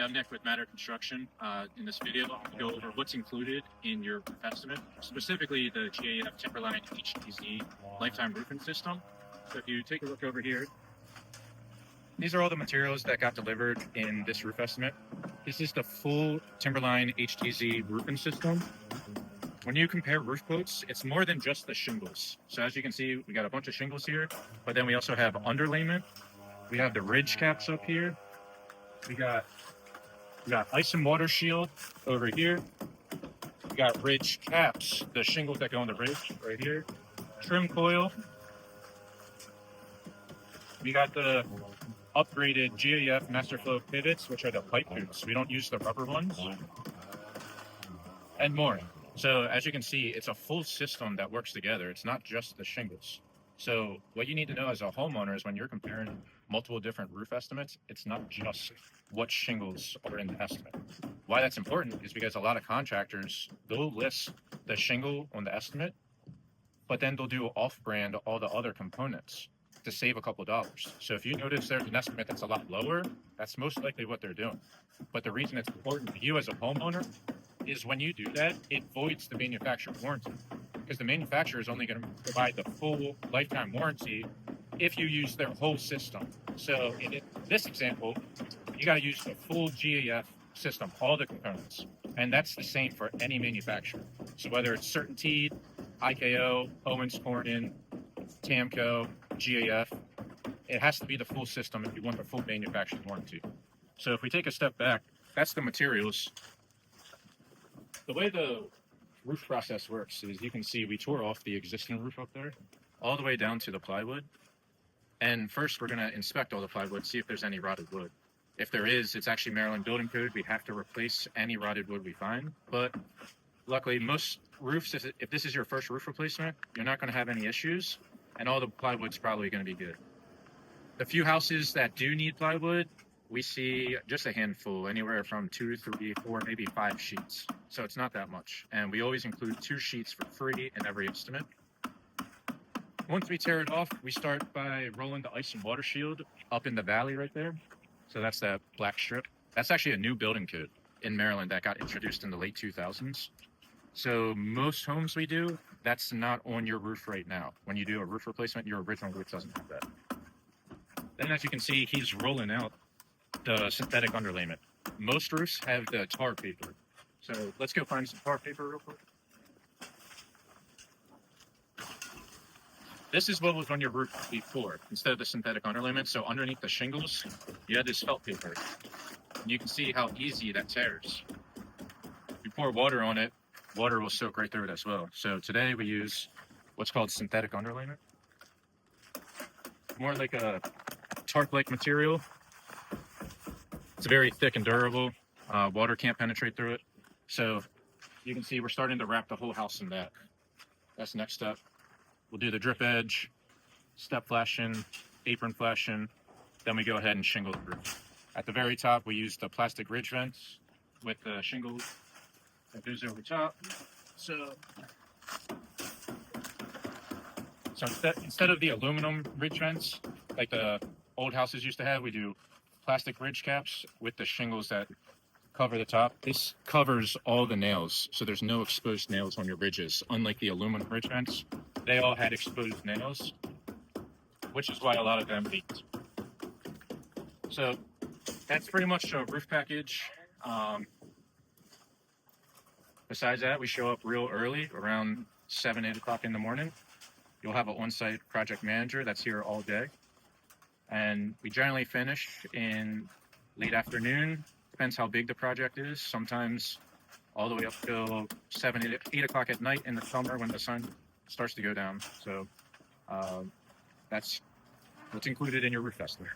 I'm Nick with Matter Construction. In this video, I'll go over what's included in your roof estimate, specifically the GAF Timberline HTZ lifetime roofing system. So if you take a look over here, these are all the materials that got delivered in this roof estimate. This is the full Timberline HTZ roofing system. When you compare roof quotes, it's more than just the shingles. So as you can see, we got a bunch of shingles here, but then we also have underlayment. We have the ridge caps up here. We got ice and water shield over here. We got ridge caps, the shingles that go on the ridge right here. Trim coil. We got the upgraded GAF Masterflow pivots, which are the pipe boots. We don't use the rubber ones. And more. So as you can see, it's a full system that works together. It's not just the shingles. So what you need to know as a homeowner is when you're comparing multiple different roof estimates, it's not just what shingles are in the estimate. Why that's important is because a lot of contractors, they'll list the shingle on the estimate, but then they'll do off-brand all the other components to save a couple dollars. So if you notice there's an estimate that's a lot lower, that's most likely what they're doing. But the reason it's important to you as a homeowner is when you do that, it voids the manufacturer warranty, because the manufacturer is only going to provide the full lifetime warranty if you use their whole system. So in this example, you got to use the full GAF system, all the components. And that's the same for any manufacturer. So whether it's CertainTeed, IKO, Owens Corning, TAMCO, GAF, it has to be the full system if you want the full manufacturer warranty. So if we take a step back, that's the materials. The way the roof process works is you can see we tore off the existing roof up there all the way down to the plywood. And first we're going to inspect all the plywood, see if there's any rotted wood. If there is, it's actually Maryland building code. We have to replace any rotted wood we find. But luckily most roofs, if this is your first roof replacement, you're not going to have any issues and all the plywood's probably going to be good. The few houses that do need plywood, we see just a handful, anywhere from 2, 3, 4, maybe 5 sheets. So it's not that much. And we always include 2 sheets for free in every estimate. Once we tear it off, we start by rolling the ice and water shield up in the valley right there. So that's that black strip. That's actually a new building code in Maryland that got introduced in the late 2000s. So most homes we do, that's not on your roof right now. When you do a roof replacement, your original roof doesn't have that. Then as you can see, he's rolling out the synthetic underlayment. Most roofs have the tar paper. So let's go find some tar paper real quick. This is what was on your roof before, instead of the synthetic underlayment. So underneath the shingles, you had this felt paper. And you can see how easy that tears. You pour water on it, water will soak right through it as well. So today we use what's called synthetic underlayment. More like a tarp-like material. It's very thick and durable. Water can't penetrate through it. So you can see we're starting to wrap the whole house in that. That's the next step. We'll do the drip edge, step flashing, apron flashing. Then we go ahead and shingle the roof. At the very top, we use the plastic ridge vents with the shingles that goes over top. So instead of the aluminum ridge vents, like the old houses used to have, we do plastic ridge caps with the shingles that cover the top. This covers all the nails, so there's no exposed nails on your ridges. Unlike the aluminum ridge vents, they all had exposed nails, which is why a lot of them leaked. So that's pretty much a roof package. Besides that, we show up real early, around 7, 8 o'clock in the morning. You'll have an on-site project manager that's here all day. And we generally finish in late afternoon. Depends how big the project is. Sometimes all the way up till 7, 8 o'clock at night in the summer when the sun starts to go down. So that's what's included in your roof estimate.